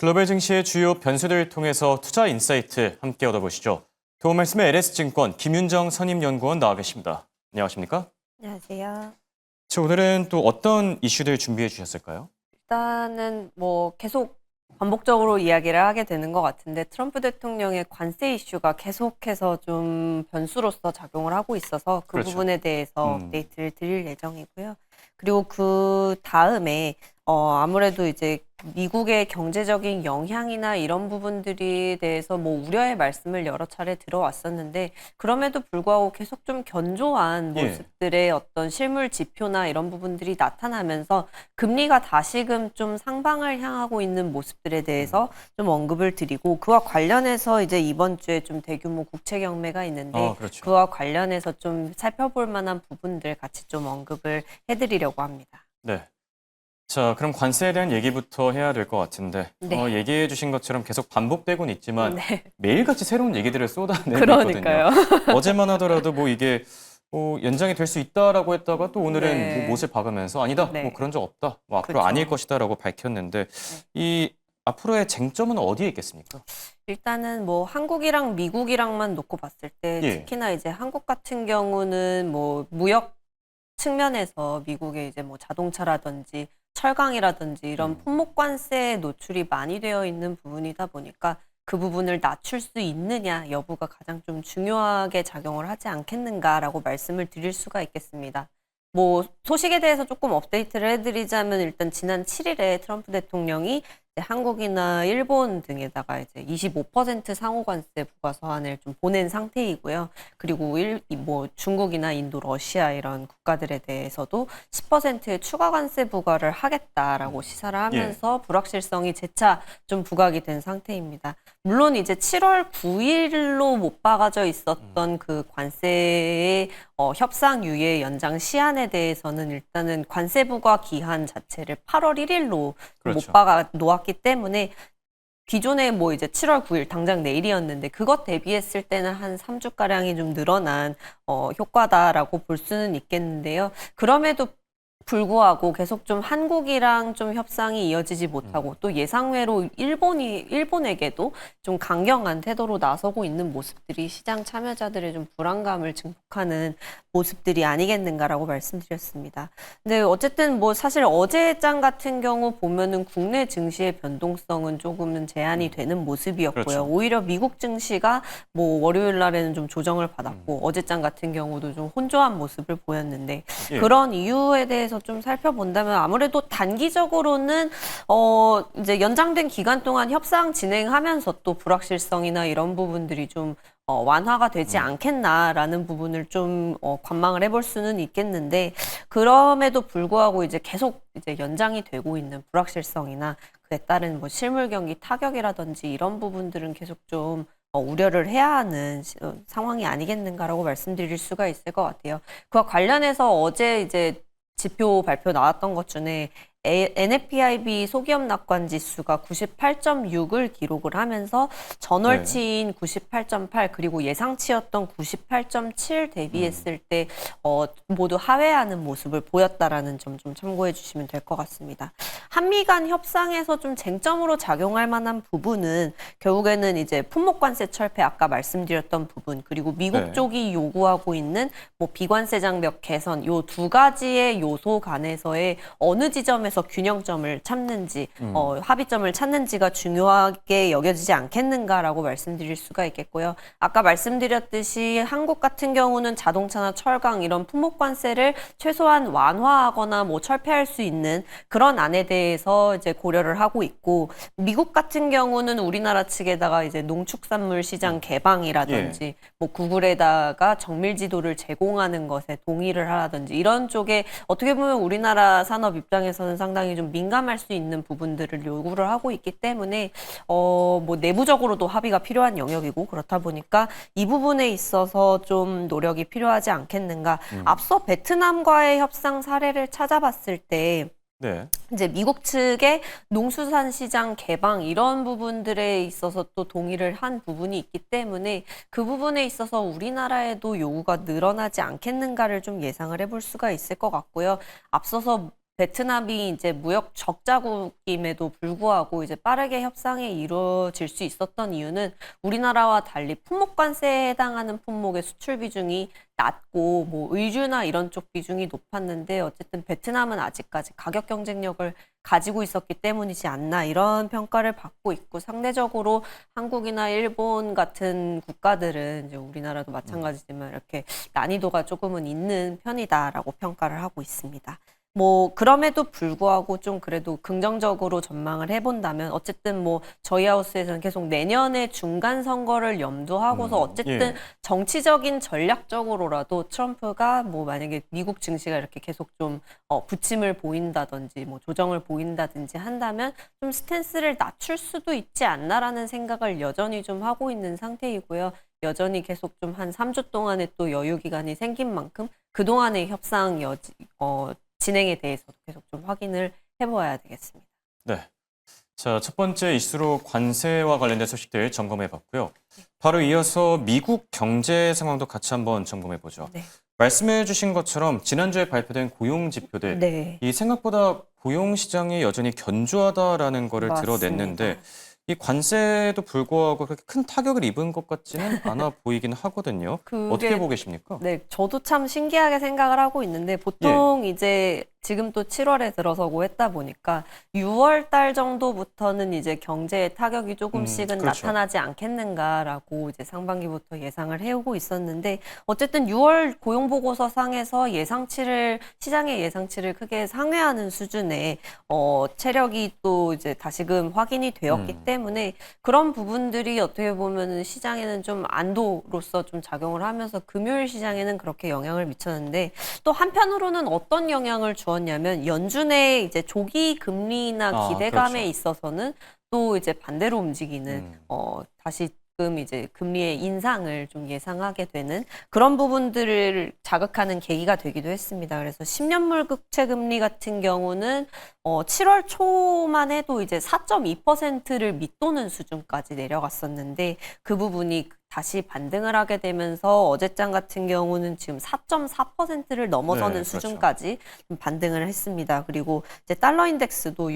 글로벌 증시의 주요 변수들을 통해서 투자 인사이트 함께 얻어보시죠. 도움 말씀에 LS증권 김윤정 선임연구원 나와 계십니다. 안녕하십니까? 안녕하세요. 자, 오늘은 또 어떤 이슈들 준비해 주셨을까요? 일단은 뭐 계속 반복적으로 이야기를 하게 되는 것 같은데 트럼프 대통령의 관세 이슈가 계속해서 좀 변수로서 작용을 하고 있어서 그 그렇죠. 부분에 대해서 업데이트를 드릴 예정이고요. 그리고 그 다음에 아무래도 이제 미국의 경제적인 영향이나 이런 부분들에 대해서 뭐 우려의 말씀을 여러 차례 들어왔었는데 그럼에도 불구하고 계속 좀 견조한 예. 모습들의 어떤 실물 지표나 이런 부분들이 나타나면서 금리가 다시금 좀 상방을 향하고 있는 모습들에 대해서 좀 언급을 드리고 그와 관련해서 이제 이번 주에 좀 대규모 국채 경매가 있는데 그렇죠. 그와 관련해서 좀 살펴볼 만한 부분들 같이 좀 언급을 해드리려고 합니다. 네. 자, 그럼 관세에 대한 얘기부터 해야 될 것 같은데 네. 얘기해 주신 것처럼 계속 반복되고는 있지만 네. 매일같이 새로운 얘기들을 쏟아내고 그러니까요. 있거든요. 어제만 하더라도 뭐 이게 연장이 될 수 있다라고 했다가 또 오늘은 네. 뭐 못을 박으면서 아니다, 네. 뭐 그런 적 없다, 뭐 앞으로 그렇죠. 아닐 것이다라고 밝혔는데 이 앞으로의 쟁점은 어디에 있겠습니까? 일단은 뭐 한국이랑 미국이랑만 놓고 봤을 때 예. 특히나 이제 한국 같은 경우는 뭐 무역 측면에서 미국의 이제 뭐 자동차라든지 철강이라든지 이런 품목 관세에 노출이 많이 되어 있는 부분이다 보니까 그 부분을 낮출 수 있느냐 여부가 가장 좀 중요하게 작용을 하지 않겠는가라고 말씀을 드릴 수가 있겠습니다. 뭐 소식에 대해서 조금 업데이트를 해드리자면 일단 지난 7일에 트럼프 대통령이 이제 한국이나 일본 등에다가 이제 25% 상호관세 부과 서한을 좀 보낸 상태이고요. 그리고 뭐 중국이나 인도, 러시아 이런 국가들에 대해서도 10%의 추가 관세 부과를 하겠다라고 시사를 하면서 불확실성이 재차 좀 부각이 된 상태입니다. 물론 이제 7월 9일로 못 박아져 있었던 그 관세의 협상 유예 연장 시한에 대해서는 일단은 관세 부과 기한 자체를 8월 1일로 그렇죠. 못 박아 놓았기 때문에 기존에 뭐 이제 7월 9일 당장 내일이었는데 그것 대비했을 때는 한 3주가량이 좀 늘어난 효과다라고 볼 수는 있겠는데요. 그럼에도 불구하고 계속 좀 한국이랑 좀 협상이 이어지지 못하고 또 예상외로 일본에게도 좀 강경한 태도로 나서고 있는 모습들이 시장 참여자들의 좀 불안감을 증폭하는 모습들이 아니겠는가라고 말씀드렸습니다. 근데 어쨌든 뭐 사실 어제장 같은 경우 보면은 국내 증시의 변동성은 조금은 제한이 되는 모습이었고요. 그렇죠. 오히려 미국 증시가 뭐 월요일 날에는 좀 조정을 받았고 어제장 같은 경우도 좀 혼조한 모습을 보였는데 예. 그런 이유에 대해서 좀 살펴본다면 아무래도 단기적으로는 이제 연장된 기간 동안 협상 진행하면서 또 불확실성이나 이런 부분들이 좀 완화가 되지 않겠나라는 부분을 좀 관망을 해볼 수는 있겠는데 그럼에도 불구하고 이제 계속 이제 연장이 되고 있는 불확실성이나 그에 따른 뭐 실물 경기 타격이라든지 이런 부분들은 계속 좀 우려를 해야 하는 상황이 아니겠는가라고 말씀드릴 수가 있을 것 같아요. 그와 관련해서 어제 이제 지표 발표 나왔던 것 중에 NFPIB 소기업 낙관 지수가 98.6을 기록을 하면서 전월치인 98.8 그리고 예상치였던 98.7 대비했을 때 모두 하회하는 모습을 보였다라는 점 좀 참고해 주시면 될 것 같습니다. 한미 간 협상에서 좀 쟁점으로 작용할 만한 부분은 결국에는 이제 품목관세 철폐 아까 말씀드렸던 부분 그리고 미국 쪽이 요구하고 있는 뭐 비관세 장벽 개선 요 두 가지의 요소 간에서의 어느 지점에서 균형점을 찾는지 합의점을 찾는지가 중요하게 여겨지지 않겠는가라고 말씀드릴 수가 있겠고요. 아까 말씀드렸듯이 한국 같은 경우는 자동차나 철강 이런 품목관세를 최소한 완화하거나 뭐 철폐할 수 있는 그런 안에 대해서 이제 고려를 하고 있고 미국 같은 경우는 우리나라 측에다가 이제 농축산물 시장 개방이라든지 뭐 구글에다가 정밀 지도를 제공하는 것에 동의를 하라든지 이런 쪽에 어떻게 보면 우리나라 산업 입장에서는 상당히 좀 민감할 수 있는 부분들을 요구를 하고 있기 때문에 뭐 내부적으로도 합의가 필요한 영역이고 그렇다 보니까 이 부분에 있어서 좀 노력이 필요하지 않겠는가. 앞서 베트남과의 협상 사례를 찾아봤을 때 이제 미국 측의 농수산 시장 개방 이런 부분들에 있어서 또 동의를 한 부분이 있기 때문에 그 부분에 있어서 우리나라에도 요구가 늘어나지 않겠는가를 좀 예상을 해볼 수가 있을 것 같고요. 앞서서 베트남이 이제 무역 적자국임에도 불구하고 이제 빠르게 협상이 이루어질 수 있었던 이유는 우리나라와 달리 품목 관세에 해당하는 품목의 수출 비중이 낮고 뭐 의류나 이런 쪽 비중이 높았는데 어쨌든 베트남은 아직까지 가격 경쟁력을 가지고 있었기 때문이지 않나 이런 평가를 받고 있고 상대적으로 한국이나 일본 같은 국가들은 이제 우리나라도 마찬가지지만 이렇게 난이도가 조금은 있는 편이다라고 평가를 하고 있습니다. 뭐 그럼에도 불구하고 좀 그래도 긍정적으로 전망을 해본다면 어쨌든 뭐 저희 하우스에서는 계속 내년에 중간 선거를 염두하고서 어쨌든 예. 정치적인 전략적으로라도 트럼프가 뭐 만약에 미국 증시가 이렇게 계속 좀 부침을 보인다든지 뭐 조정을 보인다든지 한다면 좀 스탠스를 낮출 수도 있지 않나라는 생각을 여전히 좀 하고 있는 상태이고요. 여전히 계속 좀 한 3주 동안의 또 여유 기간이 생긴 만큼 그동안의 협상 진행에 대해서도 계속 좀 확인을 해보아야 되겠습니다. 네. 자, 첫 번째 이슈로 관세와 관련된 소식들 점검해 봤고요. 바로 이어서 미국 경제 상황도 같이 한번 점검해 보죠. 네. 말씀해 주신 것처럼 지난주에 발표된 고용 지표들, 네. 이 생각보다 고용 시장이 여전히 견조하다라는 거를 맞습니다. 드러냈는데 이 관세에도 불구하고 그렇게 큰 타격을 입은 것 같지는 않아 보이긴 하거든요. 어떻게 그게 보고 계십니까? 네, 저도 참 신기하게 생각을 하고 있는데 보통 이제 지금 또 7월에 들어서고 했다 보니까 6월 달 정도부터는 이제 경제에 타격이 조금씩은 그렇죠. 나타나지 않겠는가라고 이제 상반기부터 예상을 해오고 있었는데 어쨌든 6월 고용보고서 상에서 시장의 예상치를 크게 상회하는 수준의 체력이 또 이제 다시금 확인이 되었기 때문에 그런 부분들이 어떻게 보면은 시장에는 좀 안도로서 좀 작용을 하면서 금요일 시장에는 그렇게 영향을 미쳤는데 또 한편으로는 어떤 영향을 주었냐면 연준의 이제 조기 금리나 기대감에 그렇죠. 있어서는 또 이제 반대로 움직이는 다시금 이제 금리의 인상을 좀 예상하게 되는 그런 부분들을 자극하는 계기가 되기도 했습니다. 그래서 10년물 국채 금리 같은 경우는 7월 초만 해도 이제 4.2%를 밑도는 수준까지 내려갔었는데 그 부분이 다시 반등을 하게 되면서 어제장 같은 경우는 지금 4.4%를 넘어서는 네, 수준까지 좀 반등을 했습니다. 그리고 이제 달러 인덱스도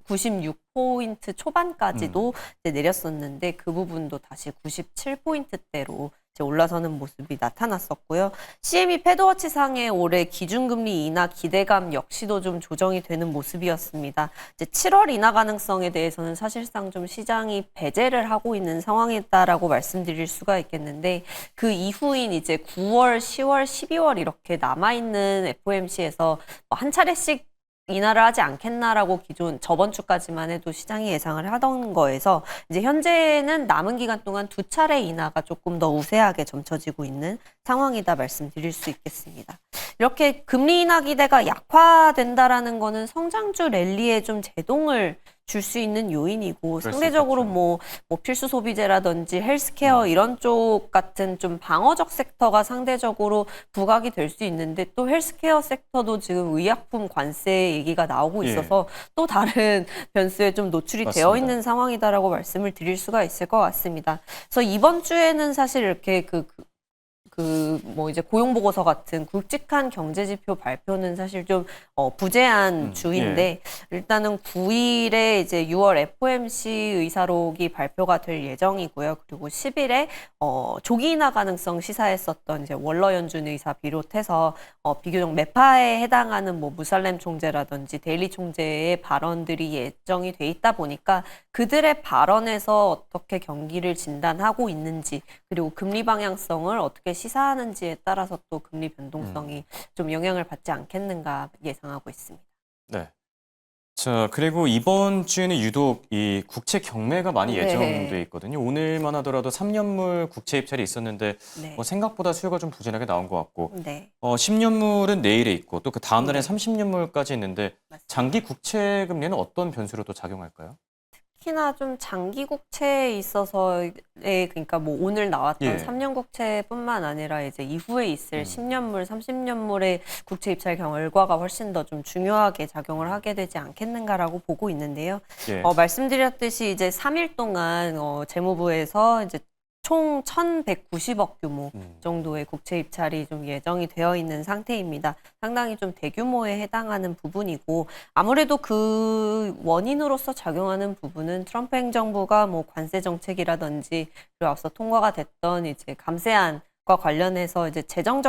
96포인트 초반까지도 이제 내렸었는데 그 부분도 다시 97포인트대로 이제 올라서는 모습이 나타났었고요. CME 패드워치 상의 올해 기준금리 인하 기대감 역시도 좀 조정이 되는 모습이었습니다. 이제 7월 인하 가능성에 대해서는 사실상 좀 시장이 배제를 하고 있는 상황이다라고 말씀드릴 수가 있겠는데 그 이후인 이제 9월, 10월, 12월 이렇게 남아있는 FOMC에서 한 차례씩 인하를 하지 않겠나라고 저번 주까지만 해도 시장이 예상을 하던 거에서 이제 현재는 남은 기간 동안 2차례 인하가 조금 더 우세하게 점쳐지고 있는 상황이다 말씀드릴 수 있겠습니다. 이렇게 금리 인하 기대가 약화된다라는 거는 성장주 랠리에 좀 제동을 줄 수 있는 요인이고 상대적으로 뭐 필수 소비재라든지 헬스케어 이런 쪽 같은 좀 방어적 섹터가 상대적으로 부각이 될 수 있는데 또 헬스케어 섹터도 지금 의약품 관세 얘기가 나오고 있어서 또 다른 변수에 좀 노출이 되어 있는 상황이다라고 말씀을 드릴 수가 있을 것 같습니다. 그래서 이번 주에는 사실 이렇게 뭐 이제 고용보고서 같은 굵직한 경제지표 발표는 사실 좀 부재한 주인데 일단은 9일에 이제 6월 FOMC 의사록이 발표가 될 예정이고요. 그리고 10일에 조기 인하 가능성 시사했었던 이제 월러 연준 의사 비롯해서 비교적 매파에 해당하는 뭐 무살렘 총재라든지 데일리 총재의 발언들이 예정이 돼 있다 보니까 그들의 발언에서 어떻게 경기를 진단하고 있는지 그리고 금리 방향성을 어떻게 시사하는지에 따라서 또 금리 변동성이 좀 영향을 받지 않겠는가 예상하고 있습니다. 네. 자, 그리고 이번 주에는 유독 이 국채 경매가 많이 예정돼 있거든요. 오늘만 하더라도 3년물 국채 입찰이 있었는데 생각보다 수요가 좀 부진하게 나온 것 같고 10년물은 내일에 있고 또 그 다음 날에 30년물까지 있는데 장기 국채 금리는 어떤 변수로 또 작용할까요? 특히나 좀 장기 국채에 있어서의 그러니까 뭐 오늘 나왔던 3년 국채뿐만 아니라 이제 이후에 있을 10년물, 30년물의 국채 입찰 결과가 훨씬 더 좀 중요하게 작용을 하게 되지 않겠는가라고 보고 있는데요. 말씀드렸듯이 이제 3일 동안 재무부에서 이제 총 1,190억 규모 정도의 국채 입찰이 좀 예정이 되어 있는 상태입니다. 상당히 좀 대규모에 해당하는 부분이고 아무래도 그 원인으로서 작용하는 부분은 트럼프 행정부가 뭐 관세 정책이라든지 그리고 앞서 통과가 됐던 이제 감세안과 관련해서 이제 재정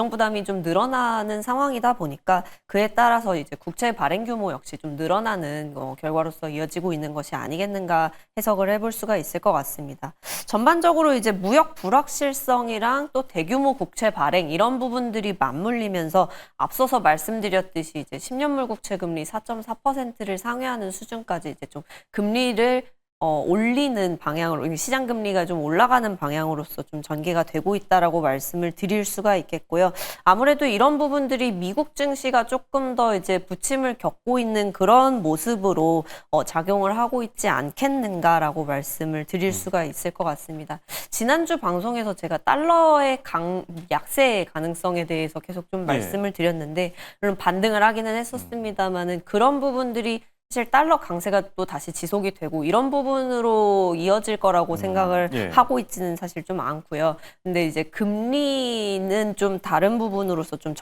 부담이 좀 늘어나는 상황이다 보니까 그에 따라서 이제 국채 발행 규모 역시 좀 늘어나는 결과로서 이어지고 있는 것이 아니겠는가 해석을 해볼 수가 있을 것 같습니다. 전반적으로 이제 무역 불확실성이랑 또 대규모 국채 발행 이런 부분들이 맞물리면서 앞서서 말씀드렸듯이 이제 10년물 국채 금리 4.4%를 상회하는 수준까지 이제 좀 금리를 올리는 방향으로 시장 금리가 좀 올라가는 방향으로서 좀 전개가 되고 있다라고 말씀을 드릴 수가 있겠고요. 아무래도 이런 부분들이 미국 증시가 조금 더 이제 부침을 겪고 있는 그런 모습으로 작용을 하고 있지 않겠는가라고 말씀을 드릴 수가 있을 것 같습니다. 지난주 방송에서 제가 달러의 약세 가능성에 대해서 계속 좀 말씀을 드렸는데 물론 반등을 하기는 했었습니다만은 그런 부분들이 사실 달러 강세가 또 다시 지속이 되고 이런 부분으로 이어질 거라고 생각을 하고 있지는 사실 좀 않고요. 근데 이제 금리는 좀 다른 부분으로서 좀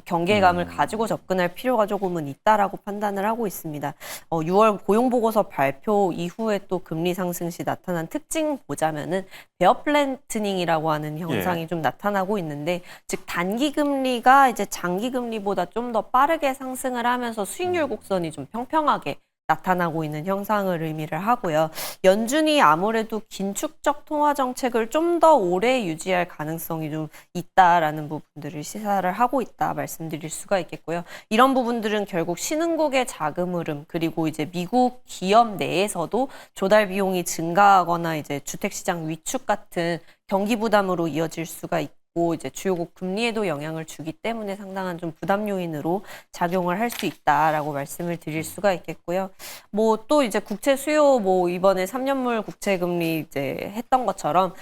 경계감을 가지고 접근할 필요가 조금은 있다라고 판단을 하고 있습니다. 6월 고용보고서 발표 이후에 또 금리 상승 시 나타난 특징 보자면은 베어 플래트닝이라고 하는 현상이 좀 나타나고 있는데 즉 단기 금리가 이제 장기 금리보다 좀 더 빠르게 상승을 하면서 수익률 곡선이 좀 평평하게 나타나고 있는 형상을 의미를 하고요. 연준이 아무래도 긴축적 통화 정책을 좀 더 오래 유지할 가능성이 좀 있다라는 부분들을 시사를 하고 있다 말씀드릴 수가 있겠고요. 이런 부분들은 결국 신흥국의 자금 흐름 그리고 이제 미국 기업 내에서도 조달 비용이 증가하거나 이제 주택 시장 위축 같은 경기 부담으로 이어질 수가 있고 이제 주요국 금리에도 영향을 주기 때문에 상당한 좀 부담 요인으로 작용을 할 수 있다라고 말씀을 드릴 수가 있겠고요. 뭐 또 이제 국채 수요 이번에 3년물 국채 금리 이제 했던 것처럼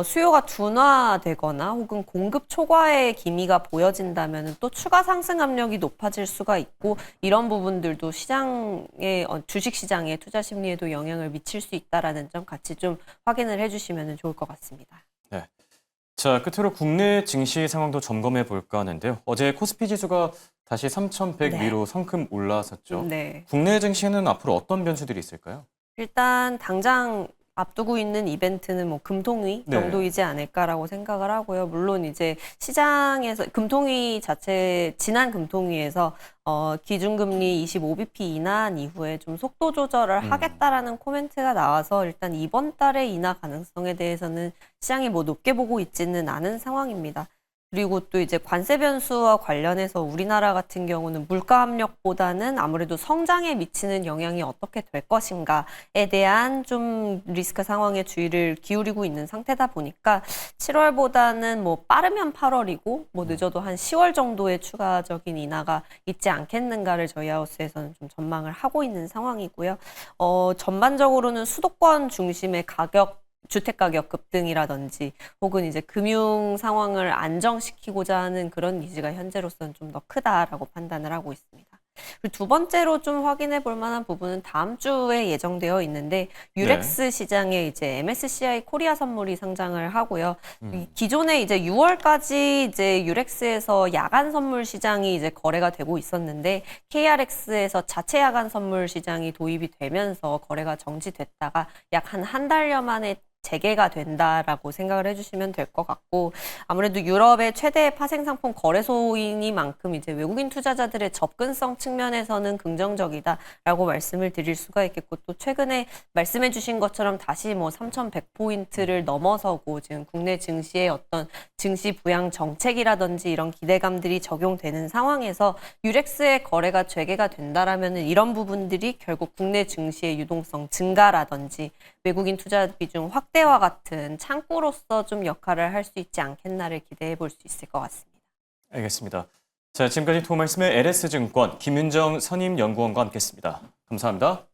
수요가 둔화되거나 혹은 공급 초과의 기미가 보여진다면 또 추가 상승 압력이 높아질 수가 있고 이런 부분들도 시장의 주식 시장의 투자 심리에도 영향을 미칠 수 있다라는 점 같이 좀 확인을 해주시면 좋을 것 같습니다. 네. 자, 끝으로 국내 증시 상황도 점검해 볼까 하는데요. 어제 코스피 지수가 다시 3,100 위로 성큼 올라섰죠. 네. 국내 증시는 앞으로 어떤 변수들이 있을까요? 일단 당장 앞두고 있는 이벤트는 뭐 금통위 정도이지 않을까라고 생각을 하고요. 물론 이제 시장에서 금통위 자체 지난 금통위에서 기준금리 25bp 인하한 이후에 좀 속도 조절을 하겠다라는 코멘트가 나와서 일단 이번 달에 인하 가능성에 대해서는 시장이 뭐 높게 보고 있지는 않은 상황입니다. 그리고 또 이제 관세 변수와 관련해서 우리나라 같은 경우는 물가 압력보다는 아무래도 성장에 미치는 영향이 어떻게 될 것인가에 대한 좀 리스크 상황에 주의를 기울이고 있는 상태다 보니까 7월보다는 뭐 빠르면 8월이고 뭐 늦어도 한 10월 정도의 추가적인 인하가 있지 않겠는가를 저희 하우스에서는 좀 전망을 하고 있는 상황이고요. 전반적으로는 수도권 중심의 주택가격 급등이라든지 혹은 이제 금융 상황을 안정시키고자 하는 그런 니즈가 현재로서는 좀 더 크다라고 판단을 하고 있습니다. 그리고 두 번째로 좀 확인해 볼 만한 부분은 다음 주에 예정되어 있는데 유렉스 시장에 이제 MSCI 코리아 선물이 상장을 하고요. 기존에 이제 6월까지 이제 유렉스에서 야간 선물 시장이 이제 거래가 되고 있었는데 KRX에서 자체 야간 선물 시장이 도입이 되면서 거래가 정지됐다가 약 한 달여 만에 재개가 된다라고 생각을 해주시면 될 것 같고 아무래도 유럽의 최대 파생 상품 거래소이니만큼 이제 외국인 투자자들의 접근성 측면에서는 긍정적이다라고 말씀을 드릴 수가 있겠고 또 최근에 말씀해주신 것처럼 다시 뭐 3,100포인트를 넘어서고 지금 국내 증시의 어떤 증시 부양 정책이라든지 이런 기대감들이 적용되는 상황에서 유렉스의 거래가 재개가 된다라면 이런 부분들이 결국 국내 증시의 유동성 증가라든지 외국인 투자 비중 확대와 같은 창구로서 좀 역할을 할 수 있지 않겠나를 기대해 볼 수 있을 것 같습니다. 알겠습니다. 자, 지금까지 도움 말씀의 LS증권 김윤정 선임연구원과 함께했습니다. 감사합니다.